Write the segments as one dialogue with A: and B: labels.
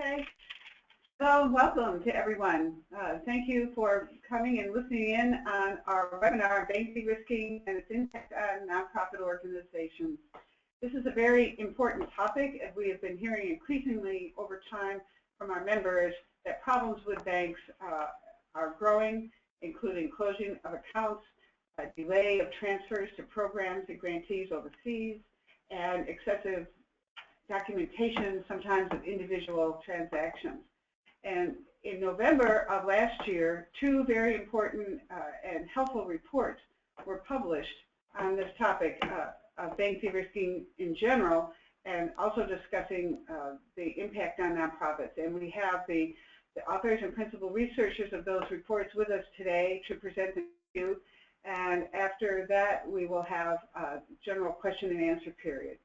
A: Okay, so welcome to everyone. Thank you for coming and listening in on our webinar, Bank De-Risking and its Impact on Nonprofit Organizations. This is a very important topic, as we have been hearing increasingly over time from our members that problems with banks are growing, including closing of accounts, delay of transfers to programs and grantees overseas, and excessive documentation, sometimes of individual transactions. And in November of last year, two very important and helpful reports were published on this topic of bank de-risking in general, and also discussing the impact on nonprofits. And we have the authors and principal researchers of those reports with us today to present them to you. And after that, we will have a general question and answer period.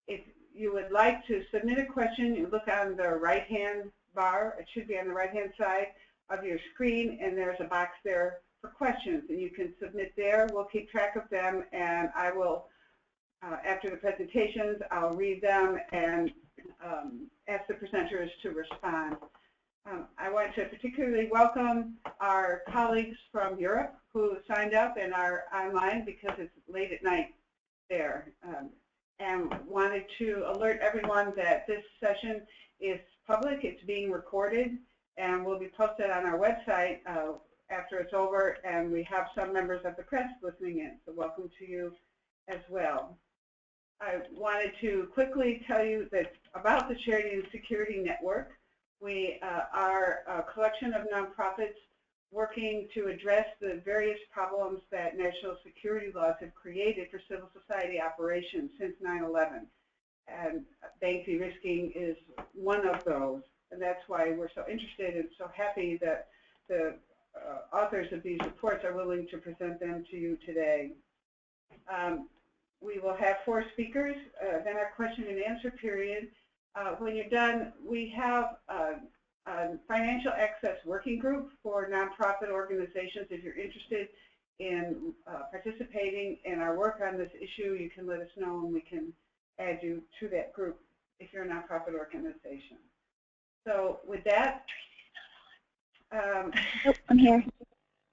A: If you would like to submit a question, you look on the right-hand bar. It should be on the right-hand side of your screen, and there's a box there for questions, and you can submit there. We'll keep track of them, and I will, after the presentations, I'll read them and ask the presenters to respond. I want to particularly welcome our colleagues from Europe who signed up and are online because it's late at night there. And wanted to alert everyone that this session is public. It's being recorded and will be posted on our website after it's over, and we have some members of the press listening in, so welcome to you as well. I wanted to quickly tell you that about the Charity and Security Network. We are a collection of nonprofits working to address the various problems that national security laws have created for civil society operations since 9/11. And bank de-risking is one of those. And that's why we're so interested and so happy that the authors of these reports are willing to present them to you today. We will have 4 speakers, then our question and answer period. When you're done, we have a financial access working group for nonprofit organizations. If you're interested in participating in our work on this issue, you can let us know and we can add you to that group if you're a nonprofit organization. So with that,
B: nope, I'm here.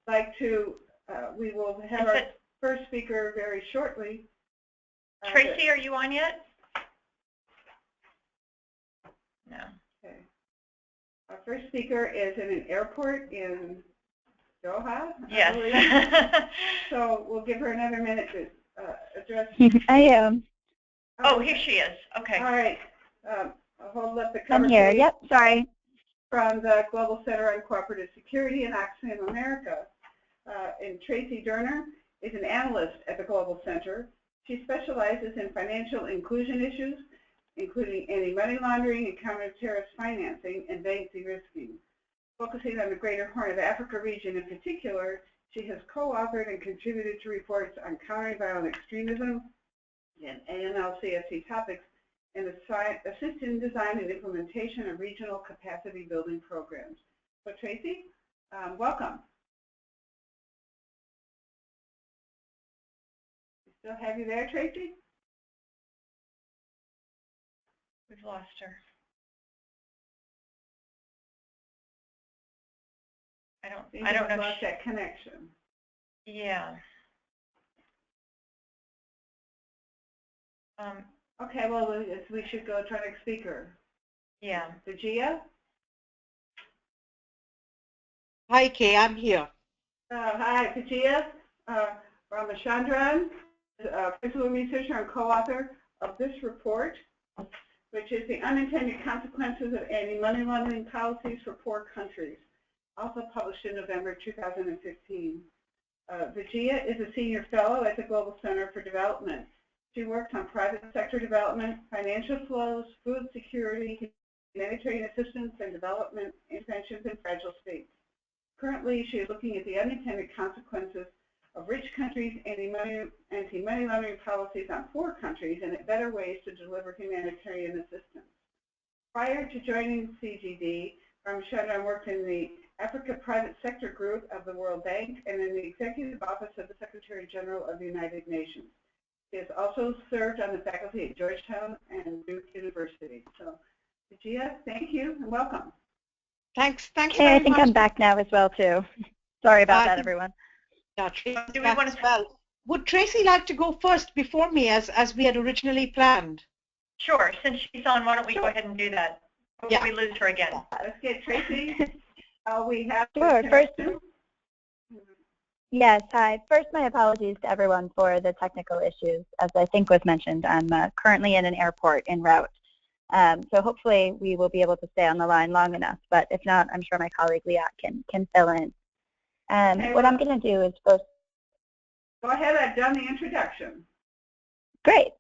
A: Like to, we will have our first speaker very shortly.
C: Tracy, are you on yet? No.
A: Okay. Our first speaker is in an airport in Doha.
C: Yes.
A: So we'll give her another minute to address.
B: I am.
C: Oh, here she is. Okay.
A: All right. I'll hold up the cover.
B: I'm here. Yep. Sorry.
A: From the Global Center on Cooperative Security in Oxfam, America. And Tracy Durner is an analyst at the Global Center. She specializes in financial inclusion issues, including anti-money laundering and counter-terrorist financing and bank de-risking. Focusing on the Greater Horn of Africa region in particular, she has co-authored and contributed to reports on countering violent extremism and AML-CSC topics, and assist in design and implementation of regional capacity building programs. So Tracy, welcome. We still have you there, Tracy?
C: We've lost her. I don't know.
A: Lost that connection.
C: Yeah.
A: Okay, well, we should go to our next speaker.
C: Yeah.
A: Vijaya?
D: Hi, Kay, I'm here.
A: Hi, Vijaya Ramachandran, principal researcher and co-author of this report, which is the unintended consequences of anti-money laundering policies for poor countries, also published in November 2015. Vijaya is a senior fellow at the Global Center for Development. She works on private sector development, financial flows, food security, humanitarian assistance, and development interventions in fragile states. Currently, she is looking at the unintended consequences of rich countries' anti-money laundering policies on poor countries and at better ways to deliver humanitarian assistance. Prior to joining CGD, Ramachandran worked in the Africa Private Sector Group of the World Bank and in the Executive Office of the Secretary General of the United Nations. He has also served on the faculty at Georgetown and Duke University. So Gia, thank you and welcome.
D: Thanks
B: Okay,
D: very
B: I think
D: much.
B: I'm back now as well, too. Sorry about that,
D: think-
B: everyone.
D: Tracy's
C: Do we
D: back
C: want
D: as
C: to?
D: well. Would Tracy like to go first before me as we had originally planned?
C: Sure. Since she's on, why don't we go ahead and do that before
D: Yeah.
C: we lose her again?
A: Let's get Tracy. We have
B: Sure. First,
A: connection.
B: yes, hi. First, my apologies to everyone for the technical issues. As I think was mentioned, I'm currently in an airport en route. So hopefully we will be able to stay on the line long enough, but if not, I'm sure my colleague Liat can fill in. What I'm going to do is first...
A: Go ahead, I've done the introduction.
B: Great.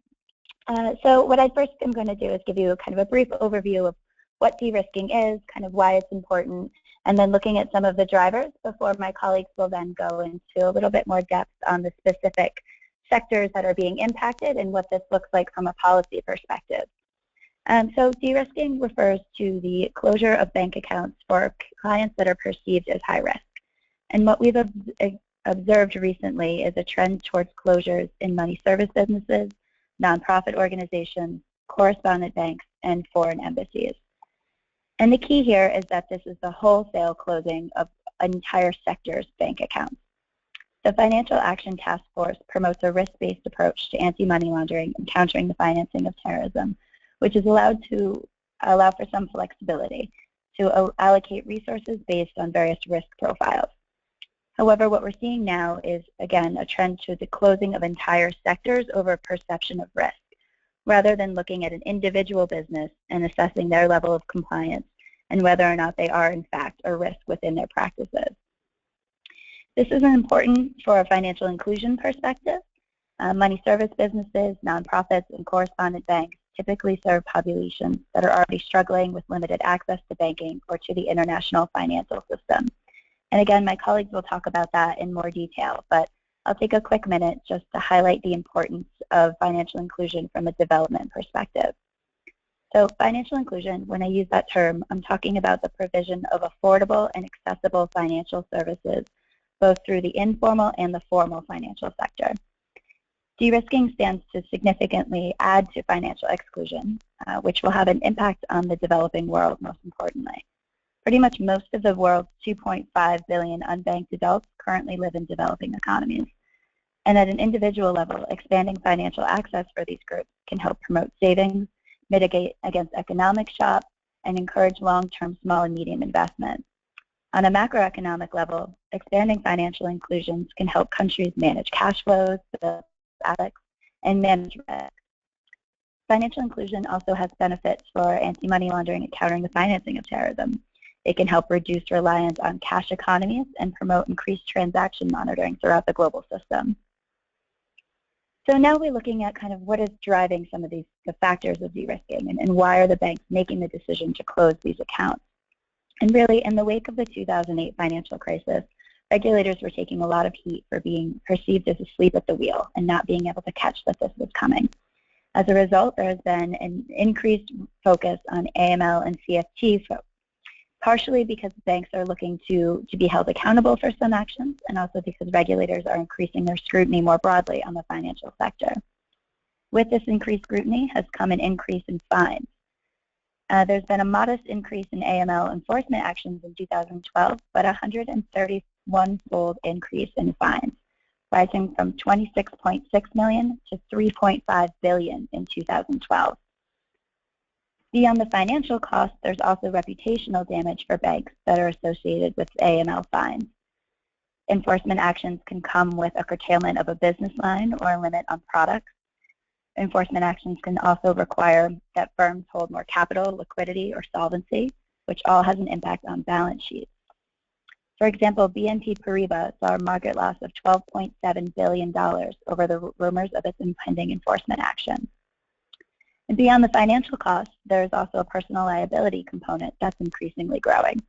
B: So what I first am going to do is give you kind of a brief overview of what de-risking is, kind of why it's important, and then looking at some of the drivers before my colleagues will then go into a little bit more depth on the specific sectors that are being impacted and what this looks like from a policy perspective. So de-risking refers to the closure of bank accounts for clients that are perceived as high risk. And what we've observed recently is a trend towards closures in money service businesses, nonprofit organizations, correspondent banks, and foreign embassies. And the key here is that this is the wholesale closing of an entire sector's bank accounts. The Financial Action Task Force promotes a risk-based approach to anti-money laundering and countering the financing of terrorism, which is allowed to allow for some flexibility to allocate resources based on various risk profiles. However, what we're seeing now is, again, a trend to the closing of entire sectors over perception of risk, rather than looking at an individual business and assessing their level of compliance and whether or not they are, in fact, a risk within their practices. This is important for a financial inclusion perspective. Money service businesses, nonprofits, and correspondent banks typically serve populations that are already struggling with limited access to banking or to the international financial system. And again, my colleagues will talk about that in more detail, but I'll take a quick minute just to highlight the importance of financial inclusion from a development perspective. So financial inclusion, when I use that term, I'm talking about the provision of affordable and accessible financial services, both through the informal and the formal financial sector. De-risking stands to significantly add to financial exclusion, which will have an impact on the developing world, most importantly. Pretty much most of the world's 2.5 billion unbanked adults currently live in developing economies. And at an individual level, expanding financial access for these groups can help promote savings, mitigate against economic shock, and encourage long-term small and medium investment. On a macroeconomic level, expanding financial inclusions can help countries manage cash flows, build assets, and manage risk. Financial inclusion also has benefits for anti-money laundering and countering the financing of terrorism. It can help reduce reliance on cash economies and promote increased transaction monitoring throughout the global system. So now we're looking at kind of what is driving some of the factors of de-risking and why are the banks making the decision to close these accounts. And really, in the wake of the 2008 financial crisis, regulators were taking a lot of heat for being perceived as asleep at the wheel and not being able to catch that this was coming. As a result, there has been an increased focus on AML and CFT, partially because banks are looking to be held accountable for some actions, and also because regulators are increasing their scrutiny more broadly on the financial sector. With this increased scrutiny has come an increase in fines. There's been a modest increase in AML enforcement actions in 2012, but a 131-fold increase in fines, rising from 26.6 million to 3.5 billion in 2012. Beyond the financial costs, there's also reputational damage for banks that are associated with AML fines. Enforcement actions can come with a curtailment of a business line or a limit on products. Enforcement actions can also require that firms hold more capital, liquidity, or solvency, which all has an impact on balance sheets. For example, BNP Paribas saw a market loss of $12.7 billion over the rumors of its impending enforcement action. And beyond the financial costs, there's also a personal liability component that's increasingly growing.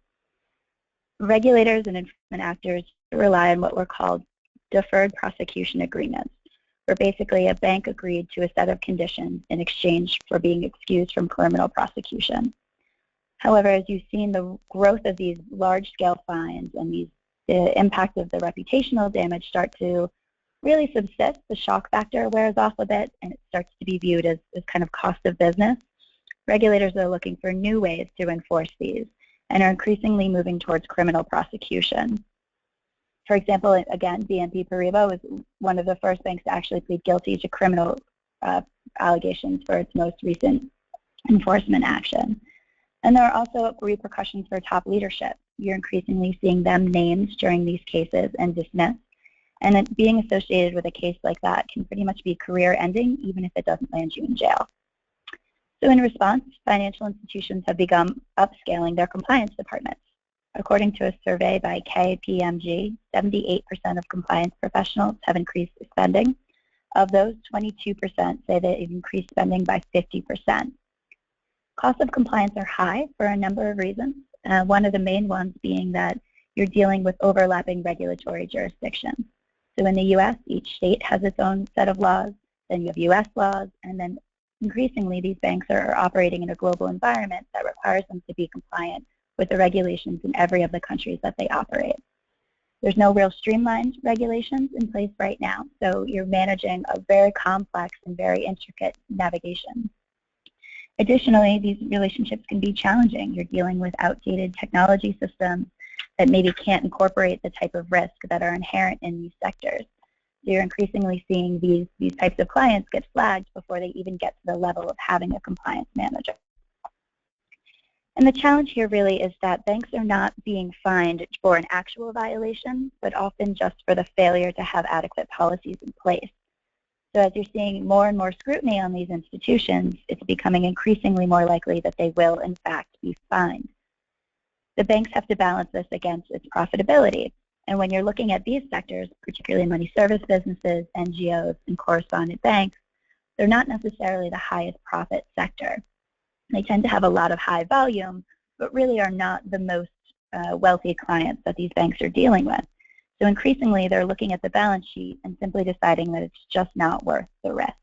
B: Regulators and enforcement actors rely on what were called deferred prosecution agreements, where basically a bank agreed to a set of conditions in exchange for being excused from criminal prosecution. However, as you've seen the growth of these large-scale fines and the impact of the reputational damage start to really subsist, the shock factor wears off a bit, and it starts to be viewed as kind of cost of business. regulators are looking for new ways to enforce these and are increasingly moving towards criminal prosecution. For example, again, BNP Paribas was one of the first banks to actually plead guilty to criminal allegations for its most recent enforcement action. And there are also repercussions for top leadership. You're increasingly seeing them named during these cases and dismissed. And then being associated with a case like that can pretty much be career-ending, even if it doesn't land you in jail. So in response, financial institutions have begun upscaling their compliance departments. According to a survey by KPMG, 78% of compliance professionals have increased spending. Of those, 22% say they've increased spending by 50%. Costs of compliance are high for a number of reasons. One of the main ones being that you're dealing with overlapping regulatory jurisdictions. So in the U.S., each state has its own set of laws, then you have U.S. laws, and then increasingly these banks are operating in a global environment that requires them to be compliant with the regulations in every of the countries that they operate. There's no real streamlined regulations in place right now, so you're managing a very complex and very intricate navigation. Additionally, these relationships can be challenging. You're dealing with outdated technology systems that maybe can't incorporate the type of risk that are inherent in these sectors. So you're increasingly seeing these types of clients get flagged before they even get to the level of having a compliance manager. And the challenge here really is that banks are not being fined for an actual violation, but often just for the failure to have adequate policies in place. So as you're seeing more and more scrutiny on these institutions, it's becoming increasingly more likely that they will, in fact, be fined. The banks have to balance this against its profitability. And when you're looking at these sectors, particularly money service businesses, NGOs, and correspondent banks, they're not necessarily the highest profit sector. They tend to have a lot of high volume, but really are not the most wealthy clients that these banks are dealing with. So increasingly, they're looking at the balance sheet and simply deciding that it's just not worth the risk.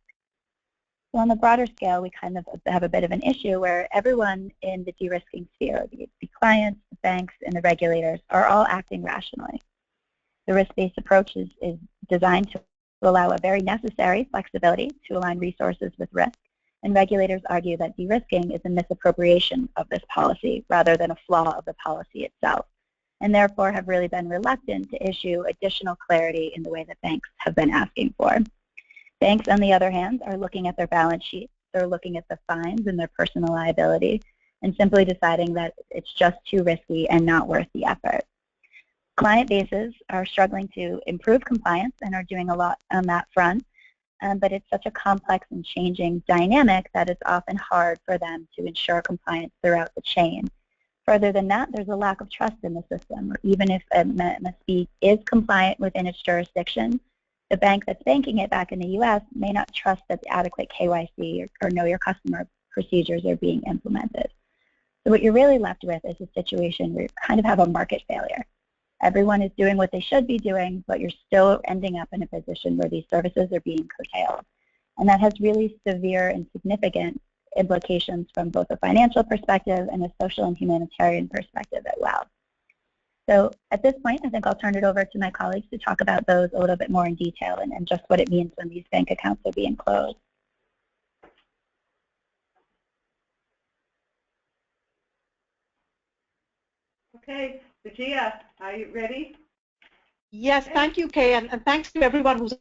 B: So on the broader scale, we kind of have a bit of an issue where everyone in the de-risking sphere, the clients, the banks, and the regulators, are all acting rationally. The risk-based approach is designed to allow a very necessary flexibility to align resources with risk, and regulators argue that de-risking is a misappropriation of this policy rather than a flaw of the policy itself, and therefore have really been reluctant to issue additional clarity in the way that banks have been asking for. Banks, on the other hand, are looking at their balance sheets, they're looking at the fines and their personal liability, and simply deciding that it's just too risky and not worth the effort. Client bases are struggling to improve compliance and are doing a lot on that front, but it's such a complex and changing dynamic that it's often hard for them to ensure compliance throughout the chain. Further than that, there's a lack of trust in the system. Even if a MSB is compliant within its jurisdiction, the bank that's banking it back in the U.S. may not trust that the adequate KYC or know your customer procedures are being implemented. So what you're really left with is a situation where you kind of have a market failure. Everyone is doing what they should be doing, but you're still ending up in a position where these services are being curtailed. And that has really severe and significant implications from both a financial perspective and a social and humanitarian perspective as well. So at this point, I think I'll turn it over to my colleagues to talk about those a little bit more in detail and just what it means when these bank accounts are being closed.
A: Okay, Vijaya, are you ready?
D: Yes, thank you, Kay, and thanks to everyone who's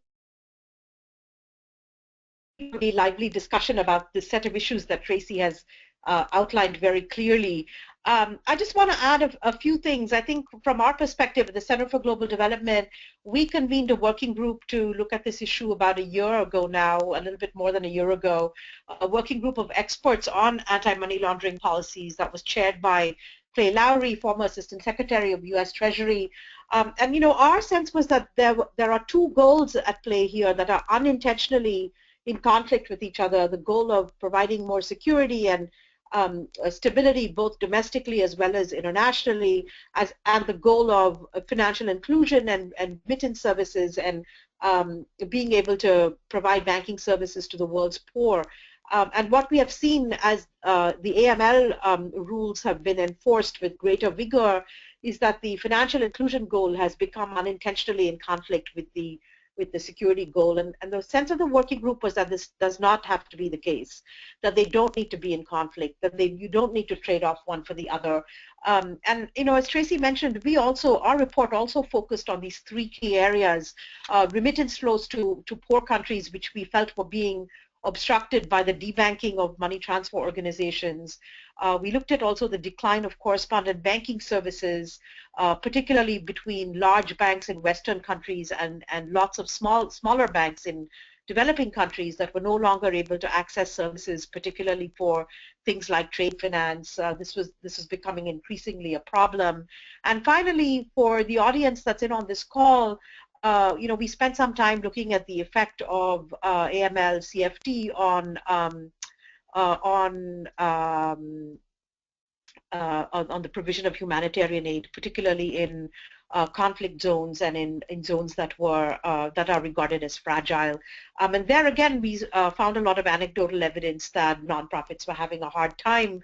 D: a lively discussion about this set of issues that Tracy has outlined very clearly. I just want to add a few things. I think from our perspective at the Center for Global Development, we convened a working group to look at this issue about a year ago now, a little bit more than a year ago, a working group of experts on anti-money laundering policies that was chaired by Clay Lowry, former Assistant Secretary of U.S. Treasury. And you know, our sense was that there are two goals at play here that are unintentionally in conflict with each other: the goal of providing more security and stability both domestically as well as internationally, and the goal of financial inclusion and remittance services and being able to provide banking services to the world's poor. And what we have seen as the AML rules have been enforced with greater vigor is that the financial inclusion goal has become unintentionally in conflict with the with the security goal. And the sense of the working group was that this does not have to be the case, that they don't need to be in conflict, that you don't need to trade off one for the other. And as Tracy mentioned, our report also focused on these three key areas: remittance flows to poor countries, which we felt were being obstructed by the debanking of money transfer organizations. We looked at also the decline of correspondent banking services, particularly between large banks in Western countries and lots of smaller banks in developing countries that were no longer able to access services, particularly for things like trade finance. This was becoming increasingly a problem. And finally, for the audience that's in on this call, we spent some time looking at the effect of AML CFT on the provision of humanitarian aid, particularly in conflict zones and in zones that are regarded as fragile. And there again, we found a lot of anecdotal evidence that nonprofits were having a hard time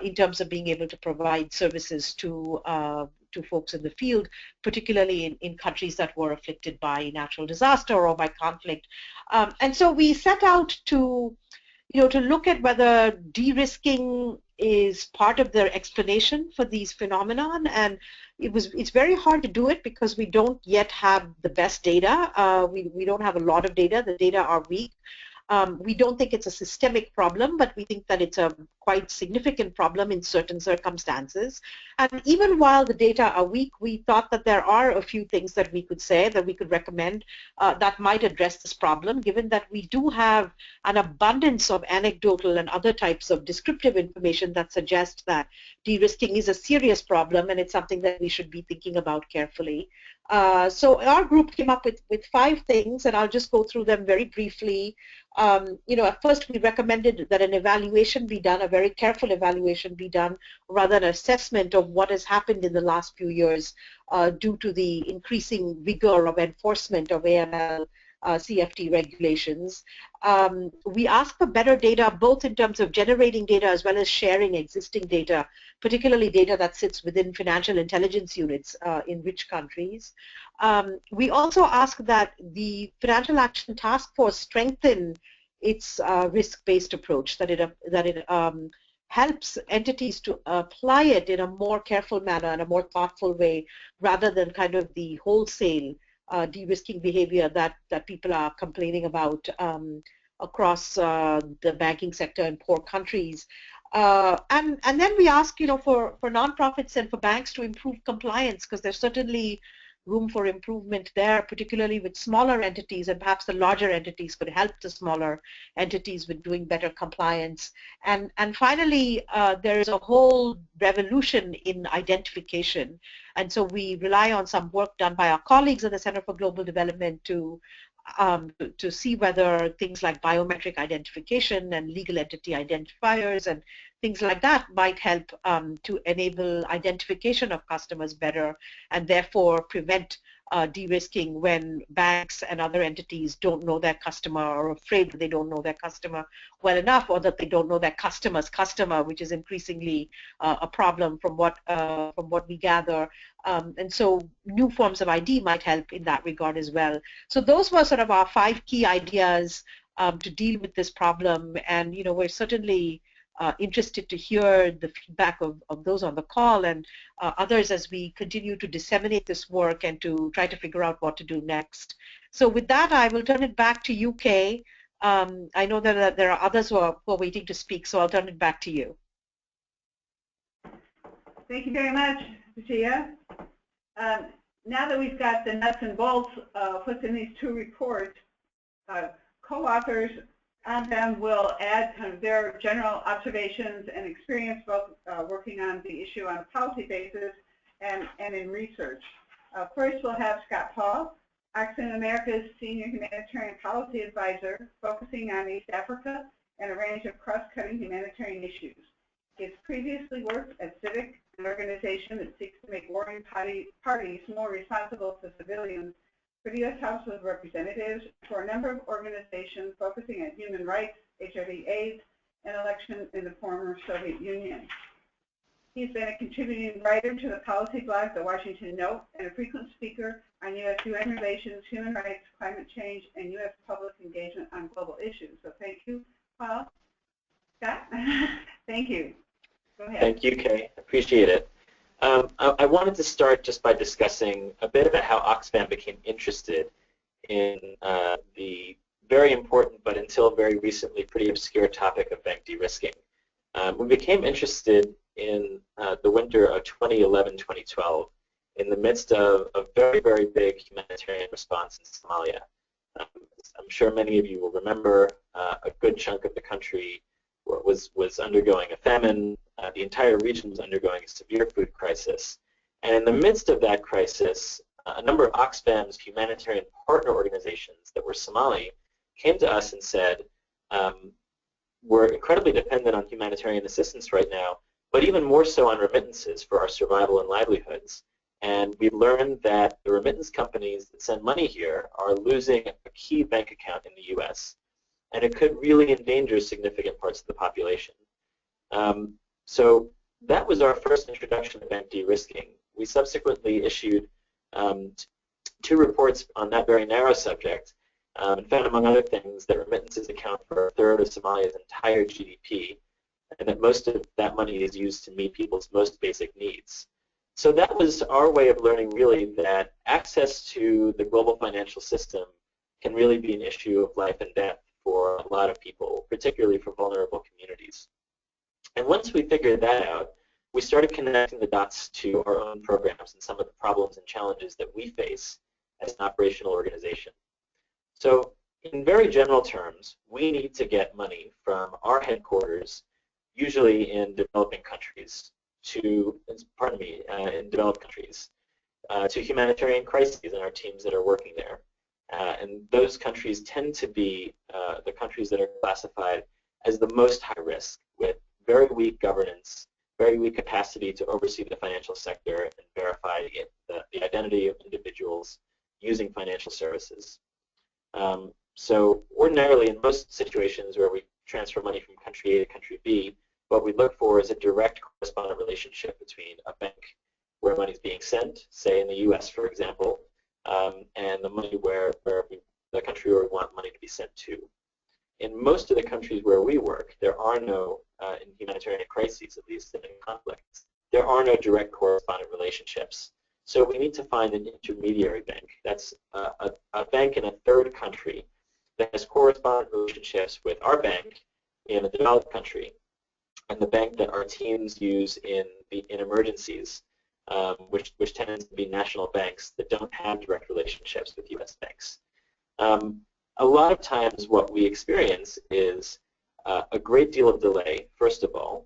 D: in terms of being able to provide services to folks in the field, particularly in countries that were afflicted by natural disaster or by conflict. And so we set out to look at whether de-risking is part of their explanation for these phenomenon, and it's very hard to do it because we don't yet have the best data. We don't have a lot of data. The data are weak. We don't think it's a systemic problem, but we think that it's a quite significant problem in certain circumstances. And even while the data are weak, we thought that there are a few things that we could say, that we could recommend that might address this problem, given that we do have an abundance of anecdotal and other types of descriptive information that suggests that de-risking is a serious problem and it's something that we should be thinking about carefully. So our group came up with 5 things, and I'll just go through them very briefly. At first we recommended that an evaluation be done, a very careful evaluation be done, rather than assessment of what has happened in the last few years due to the increasing vigor of enforcement of AML CFT regulations. We ask for better data, both in terms of generating data as well as sharing existing data, particularly data that sits within financial intelligence units in rich countries. We also ask that the Financial Action Task Force strengthen its risk-based approach, that it helps entities to apply it in a more careful manner and a more thoughtful way, rather than kind of the wholesale de-risking behavior that people are complaining about across the banking sector in poor countries. And then we ask, for nonprofits and for banks to improve compliance, because there's certainly room for improvement there, particularly with smaller entities, and perhaps the larger entities could help the smaller entities with doing better compliance. And finally, there is a whole revolution in identification. And so we rely on some work done by our colleagues at the Center for Global Development to see whether things like biometric identification and legal entity identifiers and things like that might help to enable identification of customers better, and therefore prevent de-risking when banks and other entities don't know their customer, or afraid that they don't know their customer well enough, or that they don't know their customer's customer, which is increasingly a problem from what we gather. And so new forms of ID might help in that regard as well. So those were sort of our 5 key ideas to deal with this problem, and we're certainly interested to hear the feedback of those on the call and others as we continue to disseminate this work and to try to figure out what to do next. So with that, I will turn it back to you, Kay. I know that there are others who are waiting to speak, so I'll turn it back to you.
A: Thank you very much, Patia. Now that we've got the nuts and bolts of what's in these 2 reports, co-authors on them will add kind of their general observations and experience, both working on the issue on a policy basis and in research. First, we'll have Scott Paul, Oxfam America's Senior Humanitarian Policy Advisor, focusing on East Africa and a range of cross-cutting humanitarian issues. He has previously worked at Civic, an organization that seeks to make warring parties more responsible to civilians, for the U.S. House of Representatives, for a number of organizations focusing on human rights, HIV/AIDS, and election in the former Soviet Union. He's been a contributing writer to the policy blog, The Washington Note, and a frequent speaker on U.S.-UN relations, human rights, climate change, and U.S. public engagement on global issues. So thank you, Paul. Scott? Thank you. Go ahead.
E: Thank you, Kay. Appreciate it. I wanted to start just by discussing a bit about how Oxfam became interested in the very important, but until very recently pretty obscure topic of bank de-risking. We became interested in the winter of 2011-2012 in the midst of a very, very big humanitarian response in Somalia. I'm sure many of you will remember a good chunk of the country was undergoing a famine. The entire region was undergoing a severe food crisis. And in the midst of that crisis, a number of Oxfam's humanitarian partner organizations that were Somali came to us and said, we're incredibly dependent on humanitarian assistance right now, but even more so on remittances for our survival and livelihoods. And we learned that the remittance companies that send money here are losing a key bank account in the U.S., and it could really endanger significant parts of the population. So that was our first introduction to bank de-risking. We subsequently issued 2 reports on that very narrow subject and found, among other things, that remittances account for 1/3 of Somalia's entire GDP, and that most of that money is used to meet people's most basic needs. So that was our way of learning, really, that access to the global financial system can really be an issue of life and death for a lot of people, particularly for vulnerable communities. And once we figured that out, we started connecting the dots to our own programs and some of the problems and challenges that we face as an operational organization. So in very general terms, we need to get money from our headquarters, usually in developing countries, to, in developed countries, to humanitarian crises and our teams that are working there. And those countries tend to be the countries that are classified as the most high risk, with very weak governance, very weak capacity to oversee the financial sector and verify the identity of individuals using financial services. So ordinarily, in most situations where we transfer money from country A to country B, what we look for is a direct correspondent relationship between a bank where money is being sent, say in the U.S., for example, and the money the country where we want money to be sent to. In most of the countries where we work, there are no, in humanitarian crises at least, and in conflicts, there are no direct correspondent relationships. So we need to find an intermediary bank. That's a bank in a third country that has correspondent relationships with our bank in a developed country, and the bank that our teams use in emergencies, which tends to be national banks that don't have direct relationships with U.S. banks. A lot of times what we experience is a great deal of delay, first of all,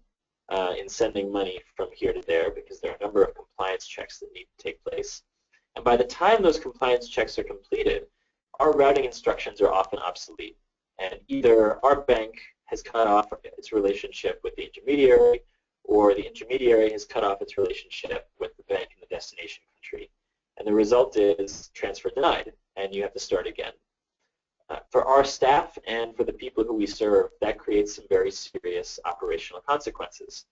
E: in sending money from here to there, because there are a number of compliance checks that need to take place. And by the time those compliance checks are completed, our routing instructions are often obsolete. And either our bank has cut off its relationship with the intermediary, or the intermediary has cut off its relationship with the bank in the destination country. And the result is transfer denied, and you have to start again. For our staff and for the people who we serve, that creates some very serious operational consequences.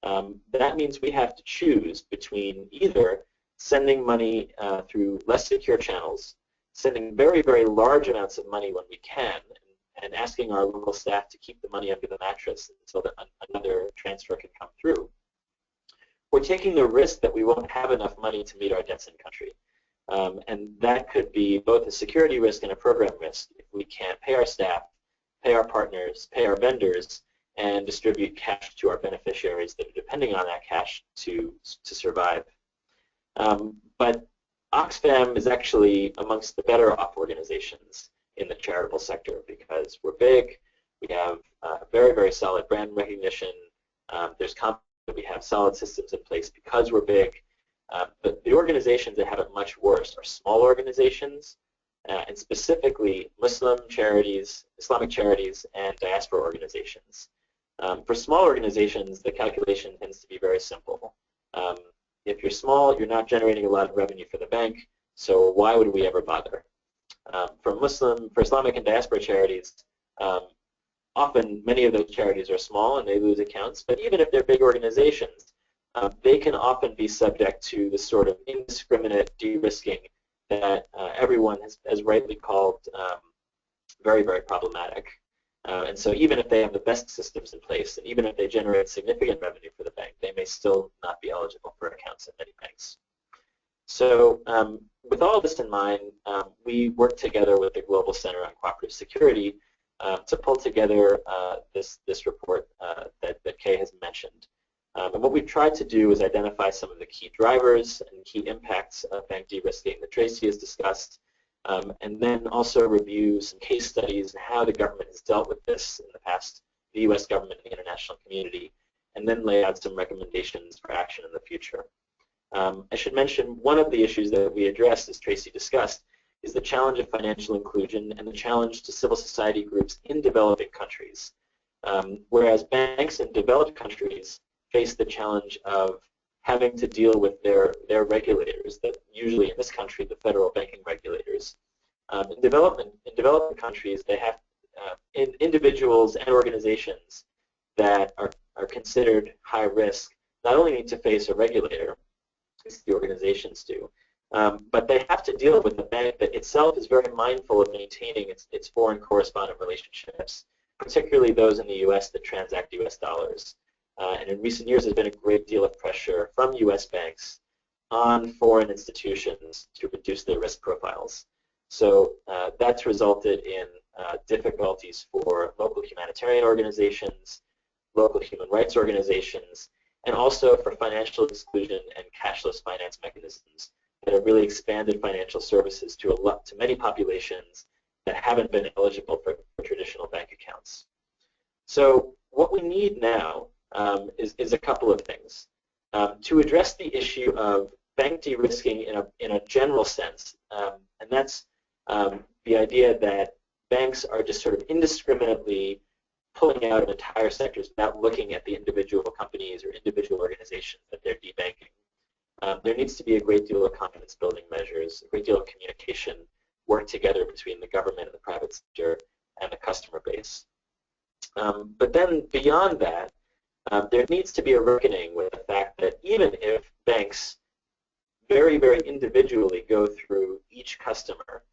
E: That means we have to choose between either sending money through less secure channels, sending very, very large amounts of money when we can, and asking our local staff to keep the money under the mattress until another transfer can come through. We're taking the risk that we won't have enough money to meet our debts in country. And that could be both a security risk and a program risk if we can't pay our staff, pay our partners, pay our vendors, and distribute cash to our beneficiaries that are depending on that cash to survive. But Oxfam is actually amongst the better off organizations in the charitable sector because we're big, we have very, very solid brand recognition, there's confidence that we have solid systems in place because we're big. But the organizations that have it much worse are small organizations, and specifically Muslim charities, Islamic charities, and diaspora organizations. For small organizations, the calculation tends to be very simple. If you're small, you're not generating a lot of revenue for the bank, so why would we ever bother? For Islamic and diaspora charities, often many of those charities are small and they lose accounts, but even if they're big organizations, they can often be subject to the sort of indiscriminate de-risking that everyone has rightly called very, very problematic. And so even if they have the best systems in place, and even if they generate significant revenue for the bank, they may still not be eligible for accounts at many banks. So with all this in mind, we worked together with the Global Center on Cooperative Security to pull together this report that Kay has mentioned. And what we've tried to do is identify some of the key drivers and key impacts of bank de-risking that Tracy has discussed, and then also review some case studies and how the government has dealt with this in the past, the U.S. government and the international community, and then lay out some recommendations for action in the future. I should mention one of the issues that we addressed, as Tracy discussed, is the challenge of financial inclusion and the challenge to civil society groups in developing countries. Whereas banks in developed countries face the challenge of having to deal with their regulators, that usually in this country, the federal banking regulators. In developing countries, they have individuals and organizations that are considered high risk not only need to face a regulator, as the organizations do, but they have to deal with a bank that itself is very mindful of maintaining its foreign correspondent relationships, particularly those in the U.S. that transact U.S. dollars. And in recent years, there's been a great deal of pressure from U.S. banks on foreign institutions to reduce their risk profiles. So that's resulted in difficulties for local humanitarian organizations, local human rights organizations, and also for financial exclusion and cashless finance mechanisms that have really expanded financial services to many populations that haven't been eligible for traditional bank accounts. So what we need now is a couple of things. To address the issue of bank de-risking in a general sense, and that's the idea that banks are just sort of indiscriminately pulling out of entire sectors without looking at the individual companies or individual organizations that they're debanking. There needs to be a great deal of confidence building measures, a great deal of communication, work together between the government and the private sector and the customer base. But then beyond that, there needs to be a reckoning with the fact that even if banks very, very individually go through each customer,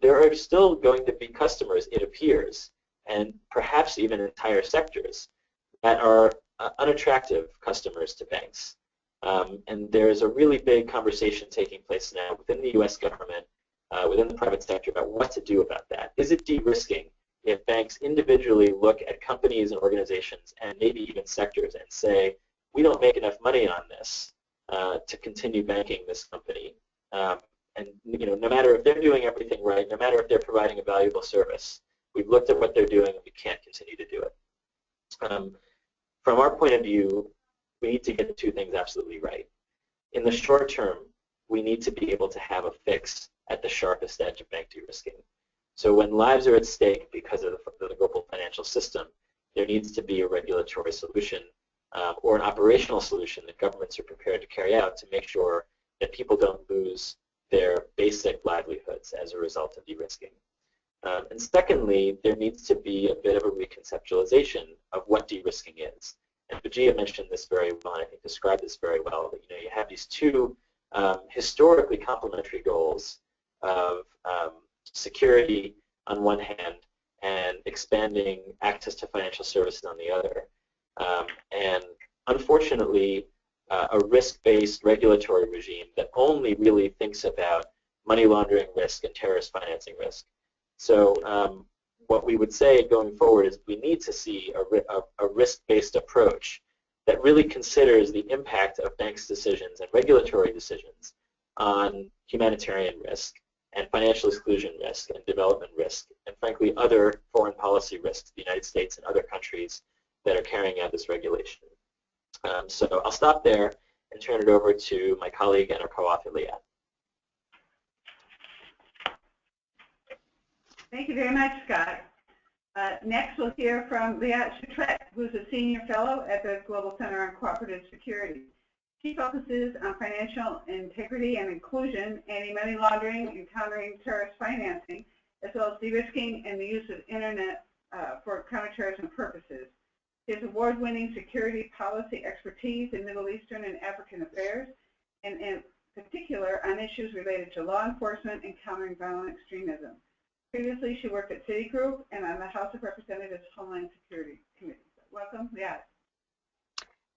E: there are still going to be customers, it appears, and perhaps even entire sectors that are unattractive customers to banks. And there is a really big conversation taking place now within the U.S. government, within the private sector, about what to do about that. Is it de-risking if banks individually look at companies and organizations and maybe even sectors and say, we don't make enough money on this to continue banking this company? And no matter if they're doing everything right, no matter if they're providing a valuable service, we've looked at what they're doing and we can't continue to do it. From our point of view, we need to get the two things absolutely right. In the short term, we need to be able to have a fix at the sharpest edge of bank de-risking. So when lives are at stake because of the global financial system, there needs to be a regulatory solution or an operational solution that governments are prepared to carry out to make sure that people don't lose their basic livelihoods as a result of de-risking. And secondly, there needs to be a bit of a reconceptualization of what de-risking is. And Vijaya mentioned this very well, and I think described this very well, that you have these two historically complementary goals of security on one hand and expanding access to financial services on the other. And unfortunately, a risk-based regulatory regime that only really thinks about money laundering risk and terrorist financing risk. So what we would say going forward is we need to see a risk-based approach that really considers the impact of banks' decisions and regulatory decisions on humanitarian risk and financial exclusion risk and development risk, and frankly other foreign policy risks, the United States and other countries that are carrying out this regulation. So I'll stop there and turn it over to my colleague and our co-author, Liat.
A: Thank you very much, Scott. Next, we'll hear from Liat Choutret, who's a senior fellow at the Global Center on Cooperative Security. She focuses on financial integrity and inclusion, anti-money laundering, and countering terrorist financing, as well as de-risking and the use of internet for counterterrorism purposes. His award-winning security policy expertise in Middle Eastern and African affairs, and in particular on issues related to law enforcement and countering violent extremism. Previously, she worked at Citigroup and on the House of Representatives Homeland Security Committee. Welcome, Liat.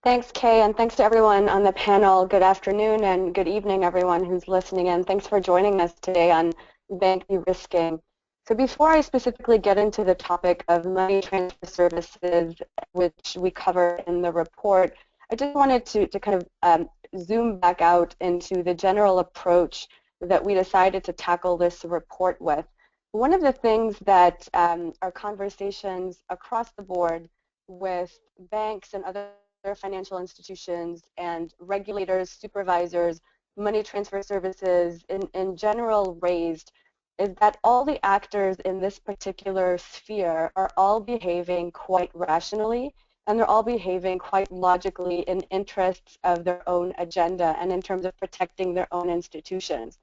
F: Thanks, Kay, and thanks to everyone on the panel. Good afternoon and good evening, everyone who's listening in. Thanks for joining us today on bank de-risking. So before I specifically get into the topic of money transfer services, which we cover in the report, I just wanted to kind of zoom back out into the general approach that we decided to tackle this report with. One of the things that our conversations across the board with banks and other financial institutions and regulators, supervisors, money transfer services in general raised is that all the actors in this particular sphere are all behaving quite rationally, and they're all behaving quite logically in interests of their own agenda and in terms of protecting their own institutions.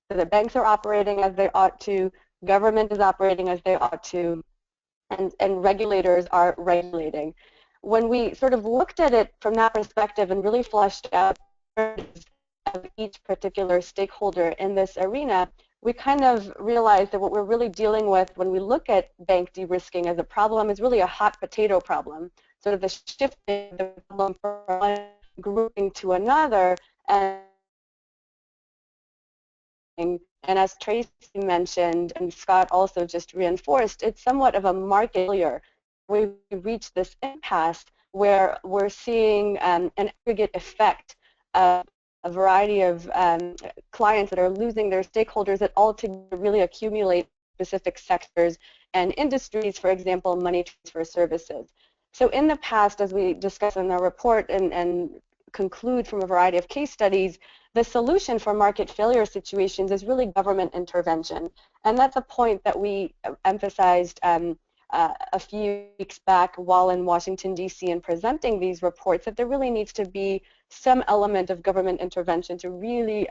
F: So the banks are operating as they ought to, government is operating as they ought to, and regulators are regulating. When we sort of looked at it from that perspective and really fleshed out of each particular stakeholder in this arena, we kind of realized that what we're really dealing with when we look at bank de-risking as a problem is really a hot potato problem, sort of the shifting the problem from one grouping to another. And as Tracy mentioned, and Scott also just reinforced, it's somewhat of a market failure. We reach this impasse where we're seeing an aggregate effect of a variety of clients that are losing their stakeholders that all together really accumulate specific sectors and industries, for example, money transfer services. So in the past, as we discuss in our report and conclude from a variety of case studies, the solution for market failure situations is really government intervention. And that's a point that we emphasized a few weeks back while in Washington, D.C. and presenting these reports, that there really needs to be some element of government intervention to really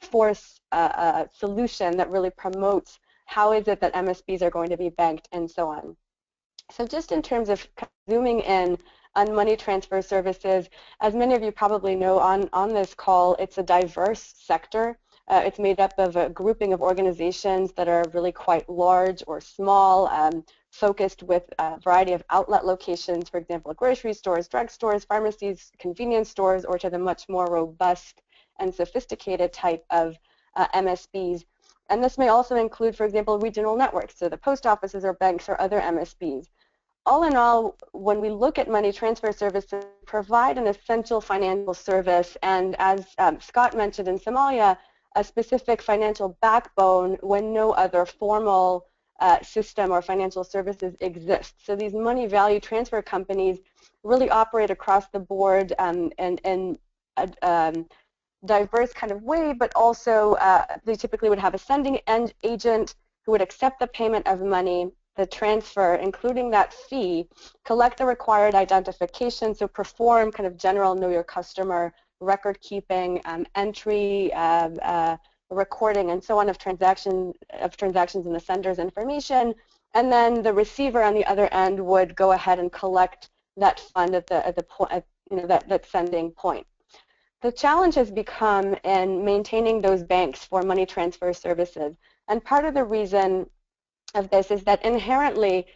F: force a solution that really promotes how is it that MSBs are going to be banked and so on. So just in terms of zooming in on money transfer services, as many of you probably know on this call, it's a diverse sector. It's made up of a grouping of organizations that are really quite large or small, focused with a variety of outlet locations, for example, grocery stores, drugstores, pharmacies, convenience stores, or to the much more robust and sophisticated type of MSBs. And this may also include, for example, regional networks, so the post offices or banks or other MSBs. All in all, when we look at money transfer services, provide an essential financial service, and as Scott mentioned in Somalia, a specific financial backbone when no other formal system or financial services exist. So these money value transfer companies really operate across the board in a diverse kind of way, but also they typically would have a sending end agent who would accept the payment of money, the transfer, including that fee, collect the required identification, so perform kind of general know your customer record keeping, entry, recording, and so on of transactions in the sender's information, and then the receiver on the other end would go ahead and collect that fund at the point, that sending point. The challenge has become in maintaining those banks for money transfer services, and part of the reason of this is that inherently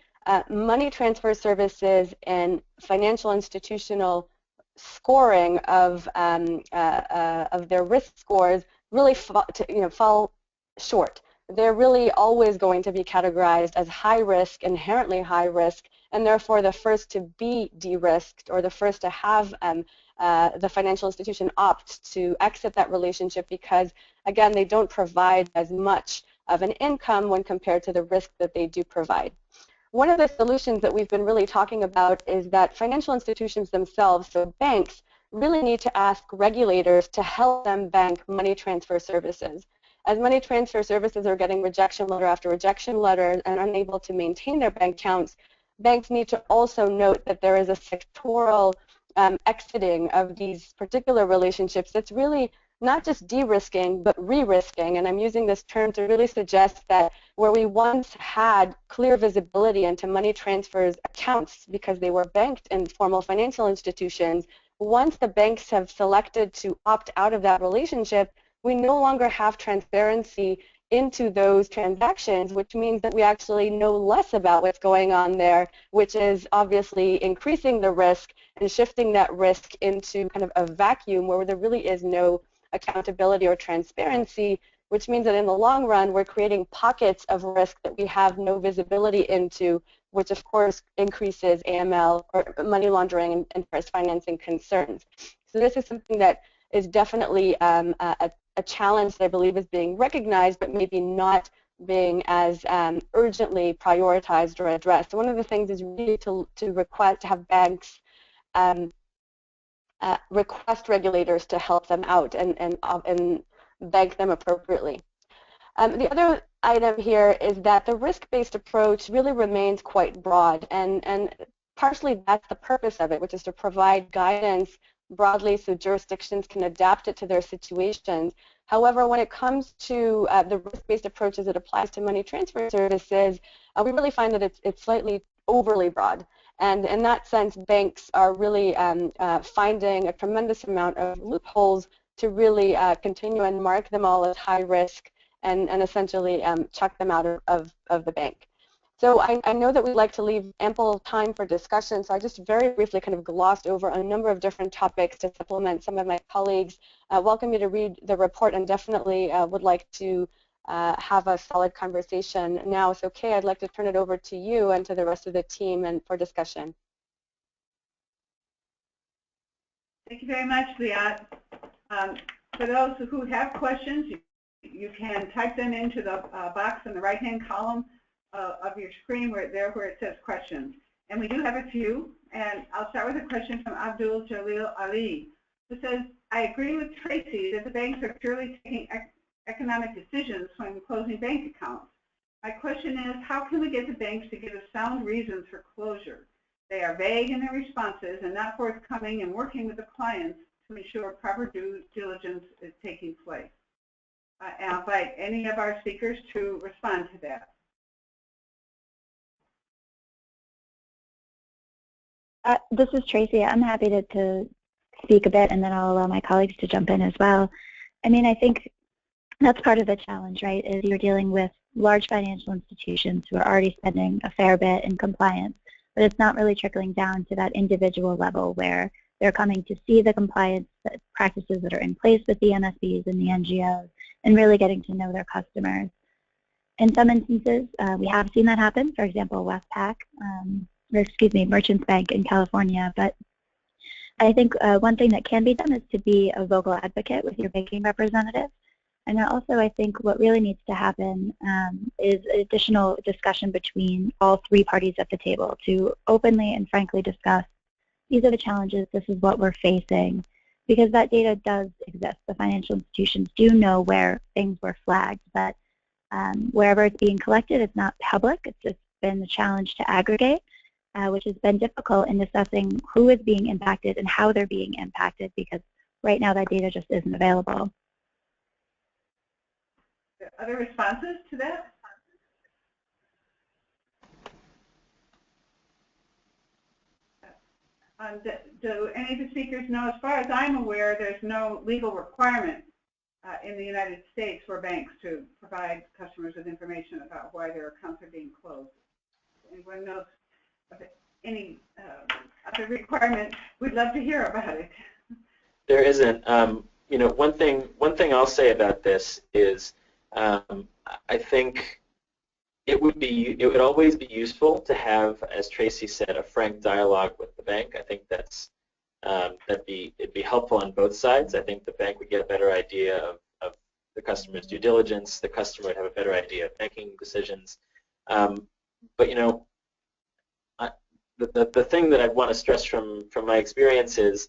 F: money transfer services and financial institutional scoring of their risk scores really fall short. They're really always going to be categorized as high risk, inherently high risk, and therefore the first to be de-risked or the first to have the financial institution opt to exit that relationship because, again, they don't provide as much of an income when compared to the risk that they do provide. One of the solutions that we've been really talking about is that financial institutions themselves, so banks, really need to ask regulators to help them bank money transfer services. As money transfer services are getting rejection letter after rejection letter and unable to maintain their bank accounts, banks need to also note that there is a sectoral exiting of these particular relationships that's really not just de-risking, but re-risking. And I'm using this term to really suggest that where we once had clear visibility into money transfers accounts because they were banked in formal financial institutions, once the banks have selected to opt out of that relationship, we no longer have transparency into those transactions, which means that we actually know less about what's going on there, which is obviously increasing the risk and shifting that risk into kind of a vacuum where there really is no accountability or transparency, which means that in the long run we're creating pockets of risk that we have no visibility into, which of course increases AML or money laundering and terrorist financing concerns. So this is something that is definitely a challenge that I believe is being recognized, but maybe not being as urgently prioritized or addressed. So one of the things is really to request to have banks request regulators to help them out and bank them appropriately. The other item here is that the risk-based approach really remains quite broad, and partially that's the purpose of it, which is to provide guidance broadly so jurisdictions can adapt it to their situations. However, when it comes to the risk-based approach as it applies to money transfer services, we really find that it's slightly overly broad. And in that sense, banks are really finding a tremendous amount of loopholes to really continue and mark them all as high risk and essentially chuck them out of the bank. So I know that we'd like to leave ample time for discussion, so I just very briefly kind of glossed over a number of different topics to supplement some of my colleagues. Welcome you to read the report and definitely would like to have a solid conversation now. So Kay, I'd like to turn it over to you and to the rest of the team and for discussion.
A: Thank you very much, Liat. For those who have questions, you can type them into the box in the right-hand column of your screen where it says questions. And we do have a few, and I'll start with a question from Abdul Jalil Ali, who says, I agree with Tracy that the banks are purely taking economic decisions when closing bank accounts. My question is, how can we get the banks to give us sound reasons for closure? They are vague in their responses and not forthcoming in working with the clients to ensure proper due diligence is taking place. And I'll invite any of our speakers to respond to that.
B: This is Tracy. I'm happy to speak a bit, and then I'll allow my colleagues to jump in as well. I mean, I think that's part of the challenge, right, is you're dealing with large financial institutions who are already spending a fair bit in compliance, but it's not really trickling down to that individual level where they're coming to see the compliance practices that are in place with the MSBs and the NGOs and really getting to know their customers. In some instances, we have seen that happen, for example, Westpac, Merchants Bank in California, but I think one thing that can be done is to be a vocal advocate with your banking representative. And also, I think what really needs to happen is additional discussion between all three parties at the table to openly and frankly discuss, these are the challenges, this is what we're facing, because that data does exist. The financial institutions do know where things were flagged, but wherever it's being collected, it's not public. It's just been a challenge to aggregate, which has been difficult in assessing who is being impacted and how they're being impacted, because right now that data just isn't available.
A: Other responses to that? Do any of the speakers know, as far as I'm aware, there's no legal requirement in the United States for banks to provide customers with information about why their accounts are being closed. Anyone knows of any other requirement? We'd love to hear about it.
E: There isn't. You know, one thing I'll say about this is I think it would always be useful to have, as Tracy said, a frank dialogue with the bank. I think it'd be helpful on both sides. I think the bank would get a better idea of the customer's due diligence. The customer would have a better idea of making decisions. But you know, the thing that I want to stress from my experience is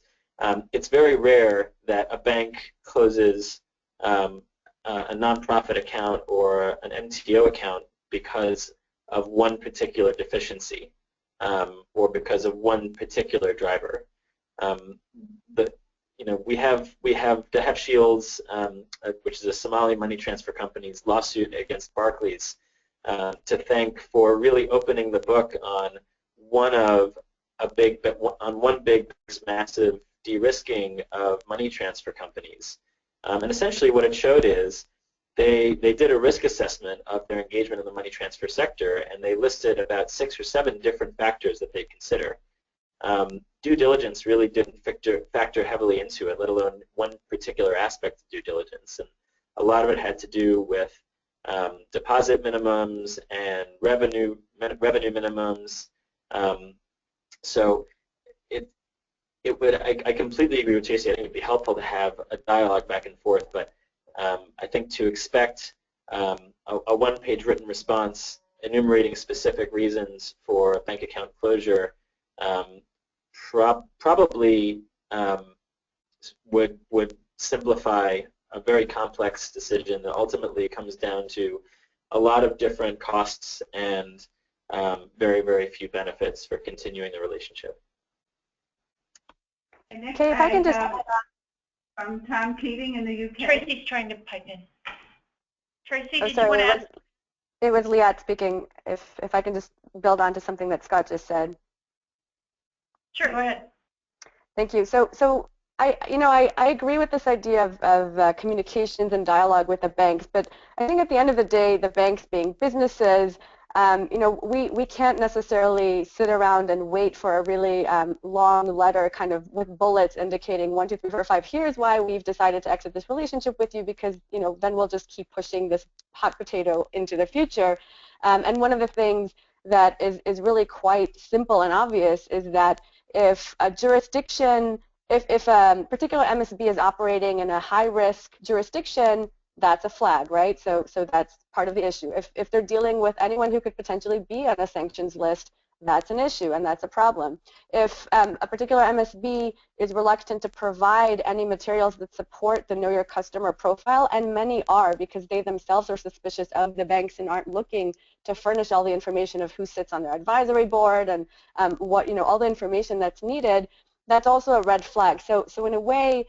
E: it's very rare that a bank closes a nonprofit account or an MTO account because of one particular deficiency or because of one particular driver. we have Dahab Shields, which is a Somali money transfer company's lawsuit against Barclays, to thank for really opening the book on one big massive de-risking of money transfer companies. And essentially what it showed is they did a risk assessment of their engagement in the money transfer sector, and they listed about 6 or 7 different factors that they consider. Due diligence really didn't factor heavily into it, let alone one particular aspect of due diligence. And a lot of it had to do with deposit minimums and revenue minimums. So I completely agree with JC. I think it would be helpful to have a dialogue back and forth, but I think to expect a one-page written response enumerating specific reasons for bank account closure probably would simplify a very complex decision that ultimately comes down to a lot of different costs and very, very few benefits for continuing the relationship.
F: Okay, if I can just
A: from Tom Keating in the UK.
C: Tracy's trying to pipe in. Tracy, did
F: sorry,
C: you want to ask?
F: It was Liat speaking. If I can just build on to something that Scott just said.
C: Sure, go ahead.
F: Thank you. So I agree with this idea of communications and dialogue with the banks, but I think at the end of the day, the banks being businesses, we can't necessarily sit around and wait for a really long letter kind of with bullets indicating 1, 2, 3, 4, 5, here's why we've decided to exit this relationship with you, because then we'll just keep pushing this hot potato into the future. And one of the things that is really quite simple and obvious is that if a jurisdiction, if a particular MSB is operating in a high-risk jurisdiction, that's a flag, right? So that's part of the issue. If they're dealing with anyone who could potentially be on a sanctions list, that's an issue and that's a problem. If a particular MSB is reluctant to provide any materials that support the Know Your Customer profile, and many are because they themselves are suspicious of the banks and aren't looking to furnish all the information of who sits on their advisory board and what all the information that's needed, that's also a red flag. So in a way,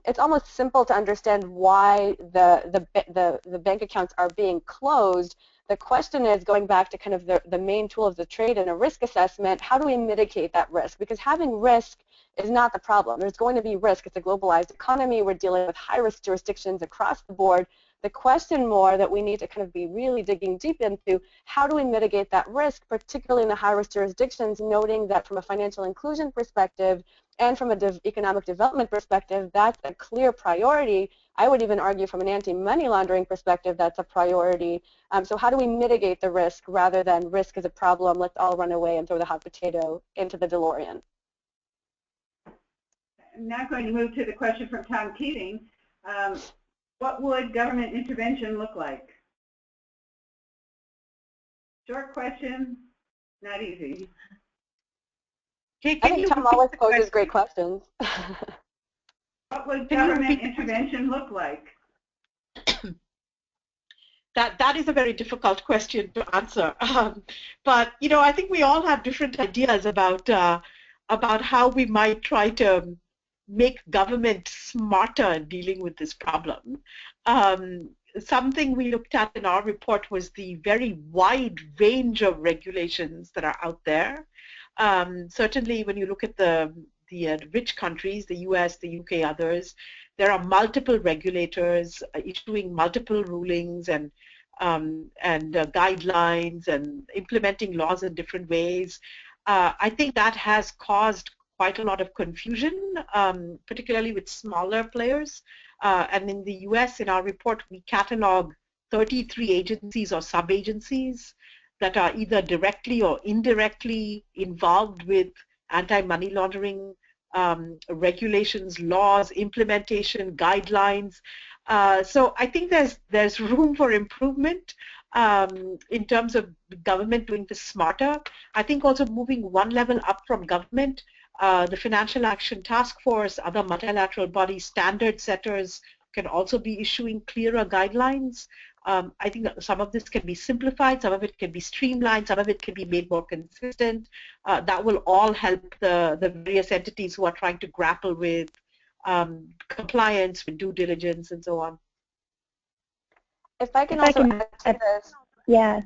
F: it's almost simple to understand why the bank accounts are being closed. The question is, going back to kind of the main tool of the trade and a risk assessment, how do we mitigate that risk? Because having risk is not the problem. There's going to be risk. It's a globalized economy. We're dealing with high-risk jurisdictions across the board. The question more that we need to kind of be really digging deep into, how do we mitigate that risk, particularly in the high-risk jurisdictions, noting that from a financial inclusion perspective and from an economic development perspective, that's a clear priority. I would even argue from an anti-money laundering perspective, that's a priority. So how do we mitigate the risk rather than risk is a problem, let's all run away and throw the hot potato into the DeLorean?
A: I'm now going to move to the question from Tom Keating. What would government intervention look like? Short question, not easy.
D: I
F: I think Tom always poses great questions.
A: What would government intervention look like?
D: That is a very difficult question to answer. But I think we all have different ideas about how we might try to make government smarter in dealing with this problem. Something we looked at in our report was the very wide range of regulations that are out there. Certainly when you look at the rich countries, the US, the UK, others, there are multiple regulators issuing multiple rulings and guidelines and implementing laws in different ways. I think that has caused quite a lot of confusion, particularly with smaller players. And in the US, in our report, we catalog 33 agencies or sub-agencies that are either directly or indirectly involved with anti-money laundering regulations, laws, implementation, guidelines. So I think there's room for improvement in terms of government doing this smarter. I think also moving one level up from government, the Financial Action Task Force, other multilateral bodies, standard setters can also be issuing clearer guidelines. I think that some of this can be simplified, some of it can be streamlined, some of it can be made more consistent. That will all help the various entities who are trying to grapple with compliance with due diligence and so on.
F: If I can also add to this.
B: Yeah.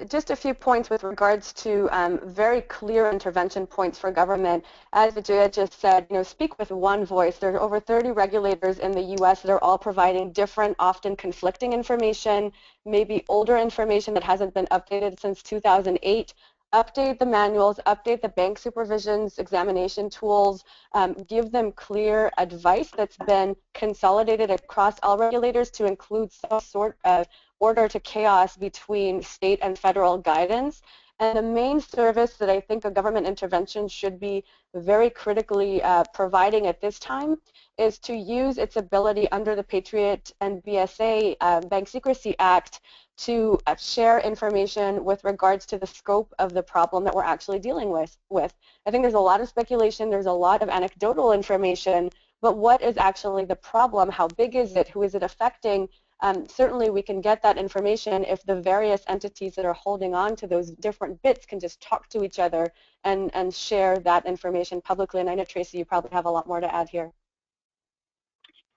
F: Just a few points with regards to very clear intervention points for government. As Vijaya just said, speak with one voice. There are over 30 regulators in the U.S. that are all providing different, often conflicting information, maybe older information that hasn't been updated since 2008. Update the manuals, update the bank supervisions, examination tools, give them clear advice that's been consolidated across all regulators to include some sort of order to chaos between state and federal guidance. And the main service that I think a government intervention should be very critically providing at this time is to use its ability under the Patriot and BSA Bank Secrecy Act to share information with regards to the scope of the problem that we're actually dealing with. I think there's a lot of speculation, there's a lot of anecdotal information, but what is actually the problem? How big is it? Who is it affecting? Certainly we can get that information if the various entities that are holding on to those different bits can just talk to each other and share that information publicly. And I know, Tracy, you probably have a lot more to add here.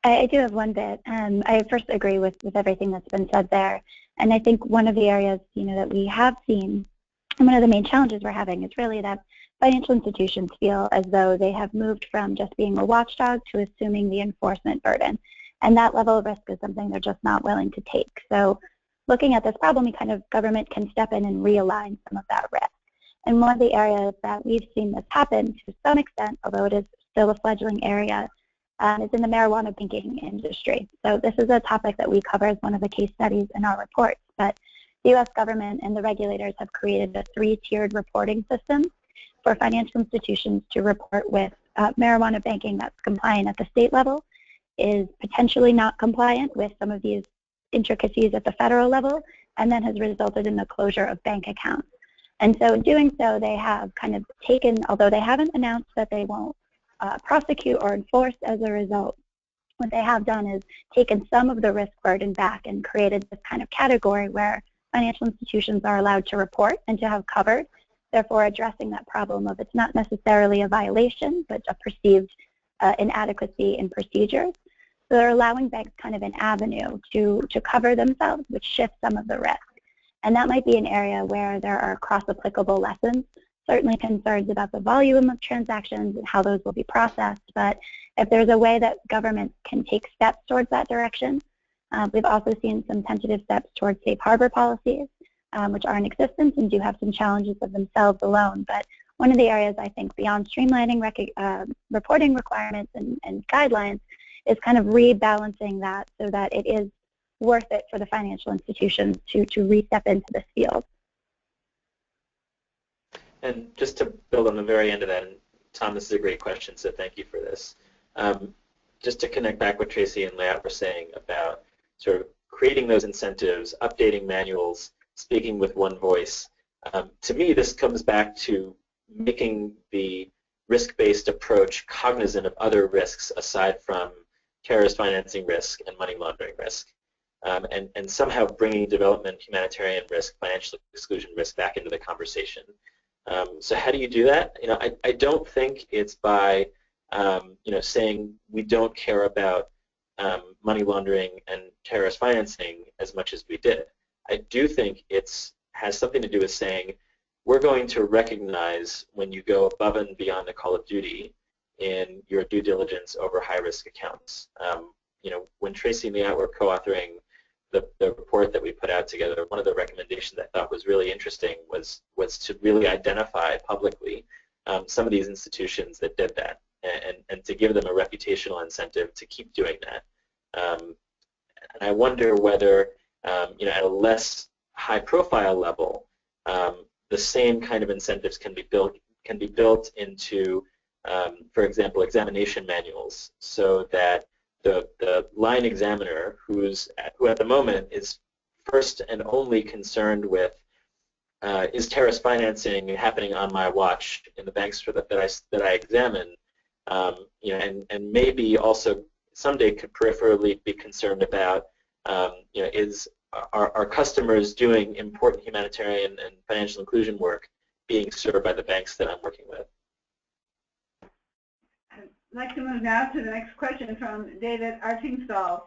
B: I do have one bit. I first agree with everything that's been said there. And I think one of the areas, that we have seen, and one of the main challenges we're having is really that financial institutions feel as though they have moved from just being a watchdog to assuming the enforcement burden. And that level of risk is something they're just not willing to take. So looking at this problem, government can step in and realign some of that risk. And one of the areas that we've seen this happen to some extent, although it is still a fledgling area, is in the marijuana banking industry. So this is a topic that we cover as one of the case studies in our reports. But the U.S. government and the regulators have created a 3-tiered reporting system for financial institutions to report with marijuana banking that's compliant at the state level, is potentially not compliant with some of these intricacies at the federal level, and then has resulted in the closure of bank accounts. And so in doing so, they have kind of taken, although they haven't announced that they won't prosecute or enforce as a result, what they have done is taken some of the risk burden back and created this kind of category where financial institutions are allowed to report and to have covered, therefore addressing that problem of it's not necessarily a violation, but a perceived inadequacy in procedures. So they're allowing banks kind of an avenue to cover themselves, which shifts some of the risk. And that might be an area where there are cross-applicable lessons, certainly concerns about the volume of transactions and how those will be processed. But if there's a way that governments can take steps towards that direction, we've also seen some tentative steps towards safe harbor policies, which are in existence and do have some challenges of themselves alone. But one of the areas I think beyond streamlining reporting requirements and guidelines is kind of rebalancing that so that it is worth it for the financial institutions to re-step into this field.
E: And just to build on the very end of that, and Tom, this is a great question, so thank you for this. Just to connect back what Tracy and Leat were saying about sort of creating those incentives, updating manuals, speaking with one voice. To me, this comes back to making the risk-based approach cognizant of other risks aside from terrorist financing risk and money laundering risk, and somehow bringing development, humanitarian risk, financial exclusion risk back into the conversation. So how do you do that? I don't think it's by saying we don't care about money laundering and terrorist financing as much as we did. I do think it has something to do with saying we're going to recognize when you go above and beyond the call of duty in your due diligence over high-risk accounts. When Tracy and Leat were co-authoring the report that we put out together, one of the recommendations I thought was really interesting was to really identify publicly some of these institutions that did that and to give them a reputational incentive to keep doing that. And I wonder whether, at a less high-profile level, the same kind of incentives can be built into, for example, examination manuals, so that the line examiner, who at the moment is first and only concerned with is terrorist financing happening on my watch in the banks that I examine, and maybe also someday could peripherally be concerned about, are customers doing important humanitarian and financial inclusion work being served by the banks that I'm working with?
A: like to move now to the next question from David Artingstall.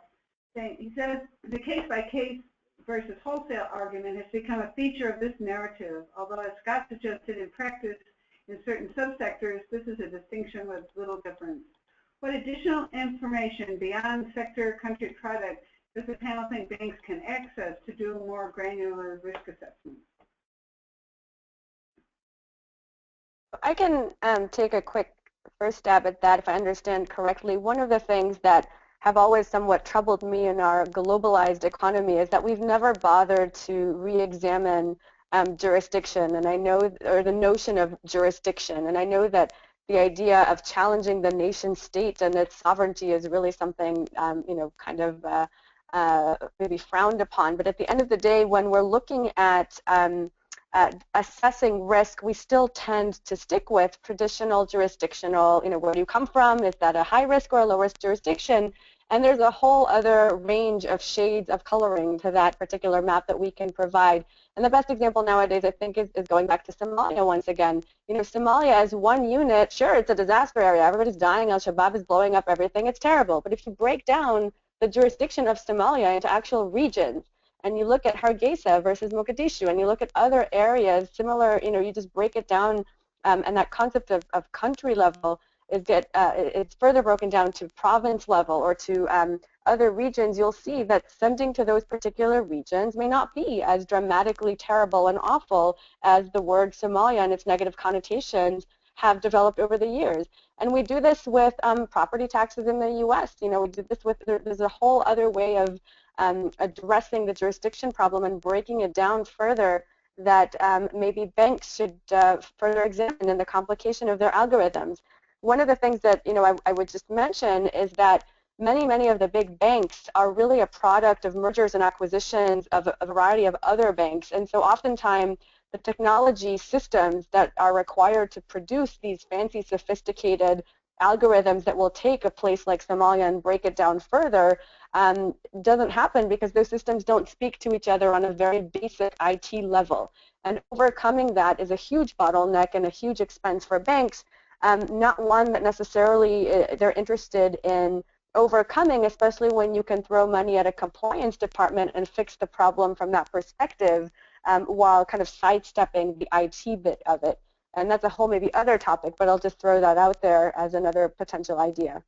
A: He says, the case-by-case versus wholesale argument has become a feature of this narrative, although as Scott suggested in practice, in certain subsectors, this is a distinction with little difference. What additional information beyond sector country product does the panel think banks can access to do more granular risk assessments?
F: I can take a quick first stab at that if I understand correctly. One of the things that have always somewhat troubled me in our globalized economy is that we've never bothered to re-examine jurisdiction, and I know, or the notion of jurisdiction, and I know that the idea of challenging the nation state and its sovereignty is really something, you know, kind of maybe frowned upon. But at the end of the day, when we're looking at assessing risk, we still tend to stick with traditional jurisdictional, you know, where do you come from? Is that a high risk or a low risk jurisdiction? And there's a whole other range of shades of coloring to that particular map that we can provide. And the best example nowadays, I think, is going back to Somalia once again. You know, Somalia as one unit, sure, it's a disaster area. Everybody's dying. Al-Shabaab is blowing up everything. It's terrible. But if you break down the jurisdiction of Somalia into actual regions, and you look at Hargeisa versus Mogadishu, and you look at other areas similar, you know, you just break it down, and that concept of country level is it's further broken down to province level or to other regions. You'll see that sending to those particular regions may not be as dramatically terrible and awful as the word Somalia and its negative connotations have developed over the years. And we do this with property taxes in the U.S. You know, we do this with, there's a whole other way of addressing the jurisdiction problem and breaking it down further that maybe banks should further examine in the complication of their algorithms. One of the things that, you know, I would just mention is that many of the big banks are really a product of mergers and acquisitions of a variety of other banks. And so oftentimes the technology systems that are required to produce these fancy, sophisticated algorithms that will take a place like Somalia and break it down further doesn't happen because those systems don't speak to each other on a very basic IT level. And overcoming that is a huge bottleneck and a huge expense for banks, not one that necessarily they're interested in overcoming, especially when you can throw money at a compliance department and fix the problem from that perspective while kind of sidestepping the IT bit of it. And that's a whole maybe other topic, but I'll just throw that out there as another potential idea.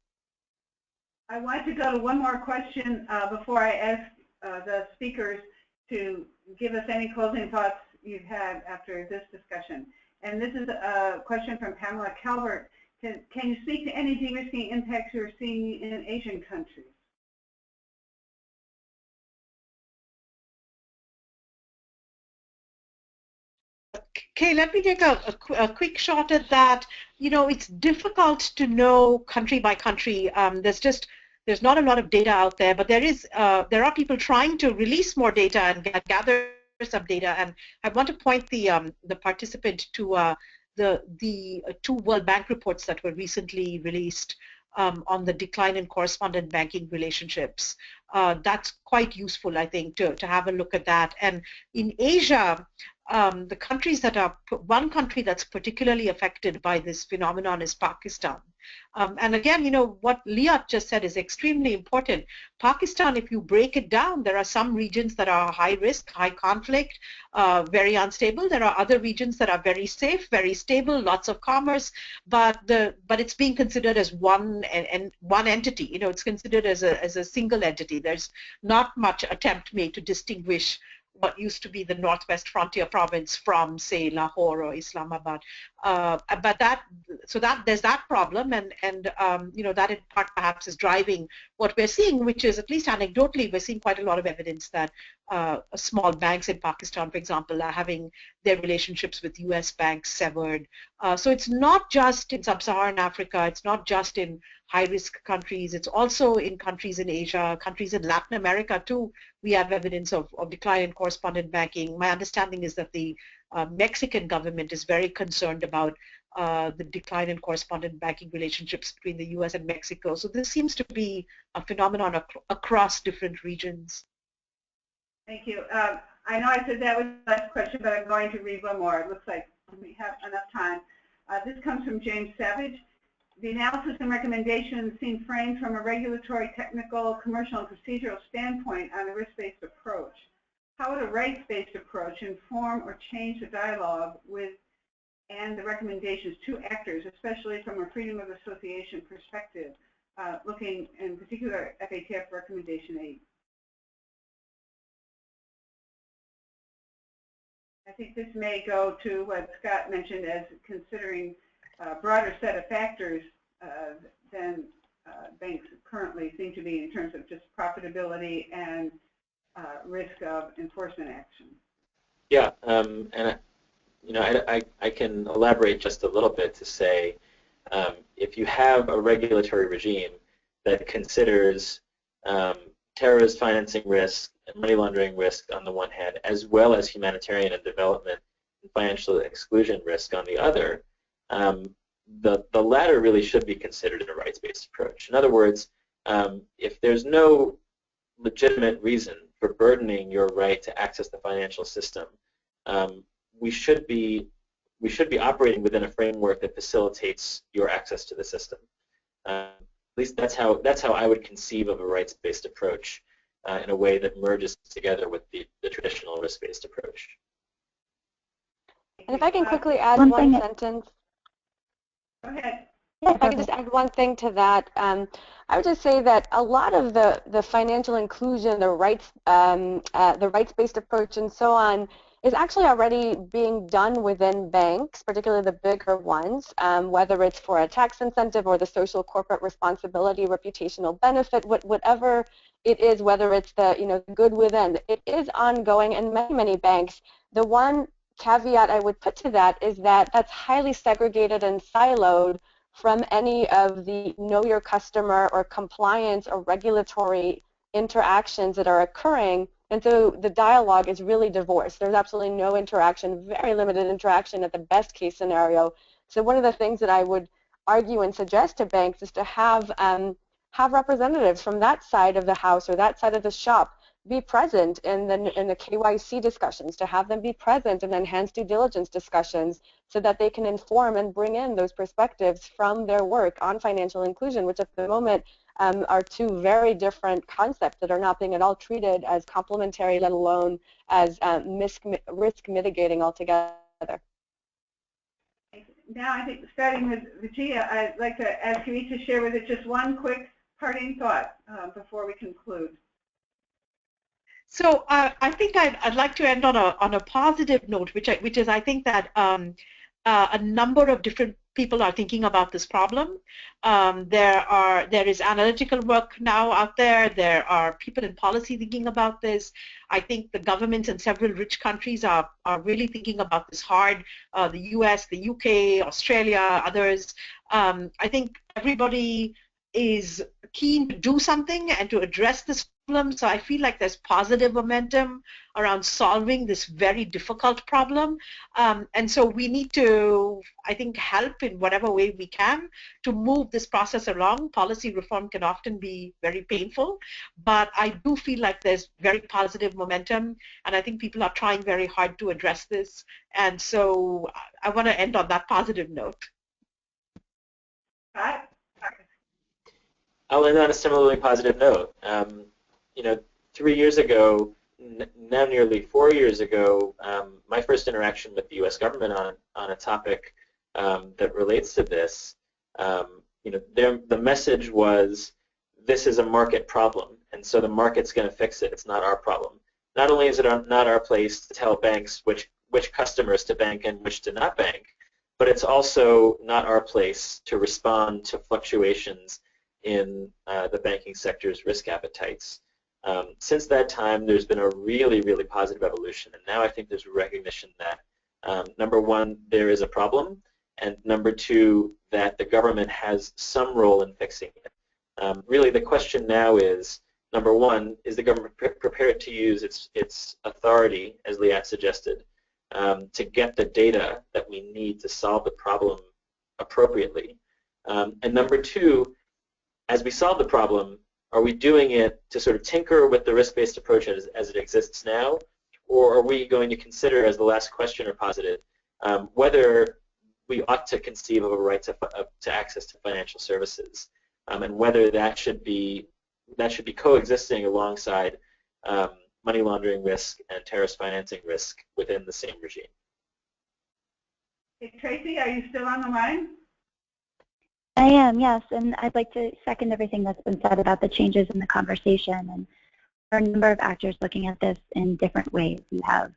A: I want to go to one more question before I ask the speakers to give us any closing thoughts you've had after this discussion. And this is a question from Pamela Calvert. Can you speak to any de-risking impacts you're seeing in Asian countries?
D: Okay, let me take a quick shot at that. You know, it's difficult to know country by country. There's not a lot of data out there, but there are people trying to release more data and gather some data. And I want to point the participant to the two World Bank reports that were recently released on the decline in correspondent banking relationships. That's quite useful, I think, to have a look at that. And in Asia, the countries that are, one country that's particularly affected by this phenomenon is Pakistan. And again, you know, what Liat just said is extremely important. Pakistan, if you break it down, there are some regions that are high risk, high conflict, very unstable. There are other regions that are very safe, very stable, lots of commerce, but it's being considered as one entity. You know, it's considered as a single entity. There's not much attempt made to distinguish what used to be the Northwest Frontier Province from, say, Lahore or Islamabad. But there's that problem, and you know, that in part perhaps is driving what we're seeing, which is, at least anecdotally, we're seeing quite a lot of evidence that small banks in Pakistan, for example, are having their relationships with U.S. banks severed. So it's not just in sub-Saharan Africa, it's not just in high-risk countries, it's also in countries in Asia, countries in Latin America too. We have evidence of decline in correspondent banking. My understanding is that the Mexican government is very concerned about the decline in correspondent banking relationships between the U.S. and Mexico. So this seems to be a phenomenon across different regions.
A: Thank you. I know I said that was the last question, but I'm going to read one more. It looks like we have enough time. This comes from James Savage. The analysis and recommendations seem framed from a regulatory, technical, commercial, and procedural standpoint on a risk-based approach. How would a rights-based approach inform or change the dialogue with and the recommendations to actors, especially from a freedom of association perspective, looking in particular at FATF Recommendation 8? I think this may go to what Scott mentioned as considering a broader set of factors than banks currently seem to be in terms of just profitability and risk of enforcement action.
E: Yeah, and I can elaborate just a little bit to say if you have a regulatory regime that considers terrorist financing risk and money laundering risk on the one hand, as well as humanitarian and development and financial exclusion risk on the other, the latter really should be considered in a rights-based approach. In other words, if there's no legitimate reason for burdening your right to access the financial system, we should be operating within a framework that facilitates your access to the system. At least that's how I would conceive of a rights-based approach in a way that merges together with the traditional risk-based approach.
F: And if I can quickly add one sentence.
A: Go ahead.
F: If I could just add one thing to that, I would just say that a lot of the financial inclusion, the rights-based approach, and so on, is actually already being done within banks, particularly the bigger ones, whether it's for a tax incentive or the social corporate responsibility, reputational benefit, whatever it is, whether it's the good within. It is ongoing in many banks. The one caveat I would put to that is that that's highly segregated and siloed from any of the know your customer or compliance or regulatory interactions that are occurring. And so the dialogue is really divorced. There's absolutely no interaction, very limited interaction at the best case scenario. So one of the things that I would argue and suggest to banks is to have representatives from that side of the house or that side of the shop be present in the KYC discussions, to have them be present in enhanced due diligence discussions so that they can inform and bring in those perspectives from their work on financial inclusion, which at the moment are two very different concepts that are not being at all treated as complementary, let alone as risk mitigating altogether.
A: Now I think starting with Vijaya, I'd like to ask you each to share with us just one quick parting thought before we conclude.
D: So I think I'd like to end on a positive note, which is I think that a number of different people are thinking about this problem. There is analytical work now out there. There are people in policy thinking about this. I think the governments in several rich countries are really thinking about this hard. The US, the UK, Australia, others. I think everybody is keen to do something and to address this problem. So I feel like there's positive momentum around solving this very difficult problem. And so we need to, I think, help in whatever way we can to move this process along. Policy reform can often be very painful, but I do feel like there's very positive momentum, and I think people are trying very hard to address this. And so I want to end on that positive note.
E: I'll end on a similarly positive note. 3 years ago, now nearly 4 years ago, my first interaction with the U.S. government on a topic that relates to this, the message was, this is a market problem, and so the market's going to fix it. It's not our problem. Not only is it not our place to tell banks which customers to bank and which to not bank, but it's also not our place to respond to fluctuations in the banking sector's risk appetites. Since that time, there's been a really, really positive evolution, and now I think there's recognition that, number one, there is a problem, and number two, that the government has some role in fixing it. Really, the question now is, number one, is the government prepared to use its authority, as Liat suggested, to get the data that we need to solve the problem appropriately? And number two, as we solve the problem, are we doing it to sort of tinker with the risk-based approach as it exists now, or are we going to consider, as the last questioner posited, whether we ought to conceive of a right to access to financial services, and whether that should be coexisting alongside money laundering risk and terrorist financing risk within the same regime.
A: Hey, Tracy, are you still on the line?
B: I am, yes, and I'd like to second everything that's been said about the changes in the conversation. And there are a number of actors looking at this in different ways. You have,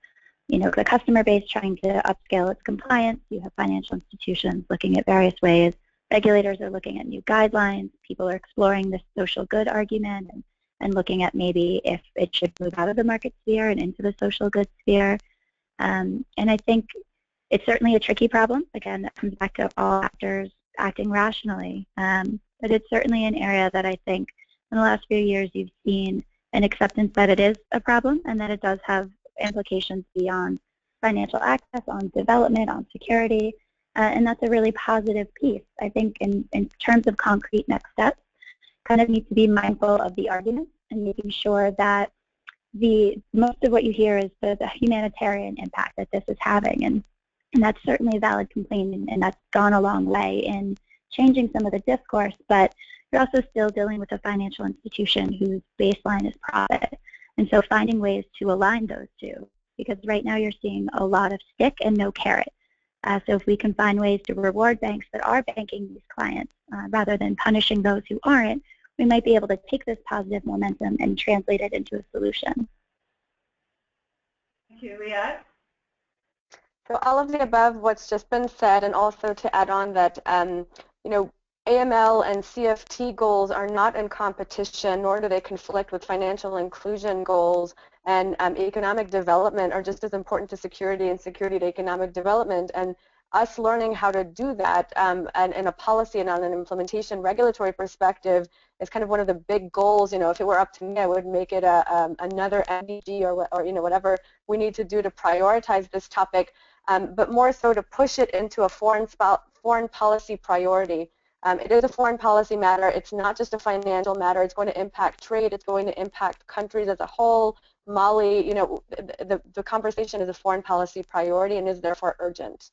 B: the customer base trying to upscale its compliance. You have financial institutions looking at various ways. Regulators are looking at new guidelines. People are exploring this social good argument and looking at maybe if it should move out of the market sphere and into the social good sphere. And I think it's certainly a tricky problem. Again, that comes back to all actors acting rationally. But it's certainly an area that I think in the last few years you've seen an acceptance that it is a problem and that it does have implications beyond financial access, on development, on security. And that's a really positive piece. I think in terms of concrete next steps, kind of need to be mindful of the arguments and making sure that most of what you hear is the humanitarian impact that this is having. And that's certainly a valid complaint, and that's gone a long way in changing some of the discourse, but you're also still dealing with a financial institution whose baseline is profit. And so finding ways to align those two, because right now you're seeing a lot of stick and no carrot. So if we can find ways to reward banks that are banking these clients rather than punishing those who aren't, we might be able to take this positive momentum and translate it into a solution.
A: Thank you, Liat.
F: So all of the above, what's just been said, and also to add on that, AML and CFT goals are not in competition, nor do they conflict with financial inclusion goals, and economic development are just as important to security, and security to economic development. And us learning how to do that and in a policy and on an implementation regulatory perspective is kind of one of the big goals. If it were up to me, I would make it another MDG or whatever we need to do to prioritize this topic, but more so to push it into a foreign policy priority. It is a foreign policy matter. It's not just a financial matter. It's going to impact trade. It's going to impact countries as a whole. Mali, the conversation is a foreign policy priority and is therefore urgent.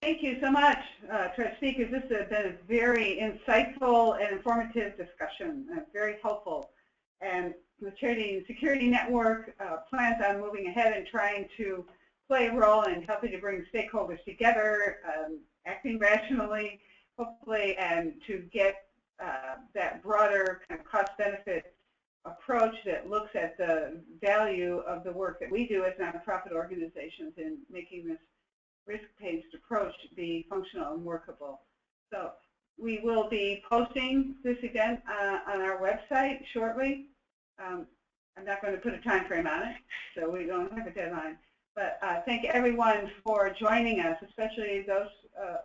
A: Thank you so much to our speakers. This has been a very insightful and informative discussion, very helpful. And the Charity and Security Network plans on moving ahead and trying to play a role in helping to bring stakeholders together, acting rationally, hopefully, and to get that broader kind of cost-benefit approach that looks at the value of the work that we do as nonprofit organizations in making this risk-based approach to be functional and workable. So we will be posting this event on our website shortly. I'm not going to put a time frame on it, so we don't have a deadline. But thank everyone for joining us, especially those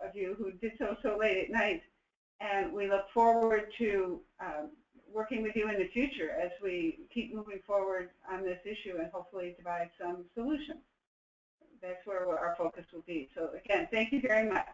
A: of you who did so late at night. And we look forward to working with you in the future as we keep moving forward on this issue and hopefully devise some solutions. That's where our focus will be. So again, thank you very much.